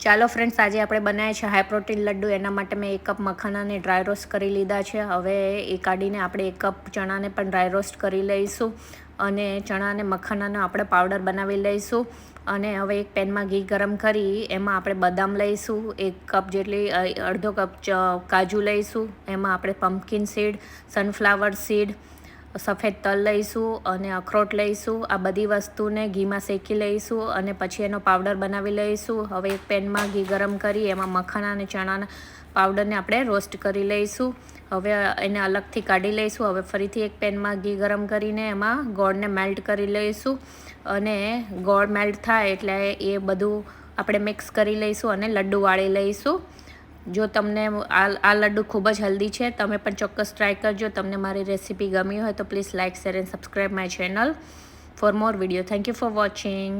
ચાલો ફ્રેન્ડ્સ, આજે આપણે બનાવ્યા છે હાઈ પ્રોટીન લડ્ડુ. એના માટે મેં 1 કપ મખાનાને ડ્રાય રોસ્ટ કરી લીધા છે. હવે એ કાઢીને આપણે 1 કપ ચણાને પણ ડ્રાય રોસ્ટ કરી લઈશું અને ચણા અને મખાનાનો આપણે પાવડર બનાવી લઈશું. અને હવે એક પેનમાં ઘી ગરમ કરી એમાં આપણે બદામ લઈશું, 1 કપ જેટલી, અડધો કપ કાજુ લઈશું. એમાં આપણે પમ્પકિન સીડ, સનફ્લાવર સીડ, સફેદ તલ લઈશું અને અખરોટ લઈશું. આ બધી વસ્તુને ઘીમાં શેકી લઈશું અને પછી એનો પાવડર બનાવી લઈશું. હવે એક પેનમાં ઘી ગરમ કરી એમાં મખાના અને ચણાના પાવડરને આપણે રોસ્ટ કરી લઈશું. હવે એને અલગથી કાઢી લઈશું. હવે ફરીથી એક પેનમાં ઘી ગરમ કરીને એમાં ગોળને મેલ્ટ કરી લઈશું અને ગોળ મેલ્ટ થાય એટલે એ બધું આપણે મિક્સ કરી લઈશું અને લડ્ડુ વાળી લઈશું. જો તમને આ લડ્ડુ ખૂબ જ હેલ્ધી છે, તમે પણ ચોક્કસ ટ્રાય કરજો. તમને મારી રેસીપી ગમી હોય તો please like, share and subscribe my channel for more video. Thank you for watching.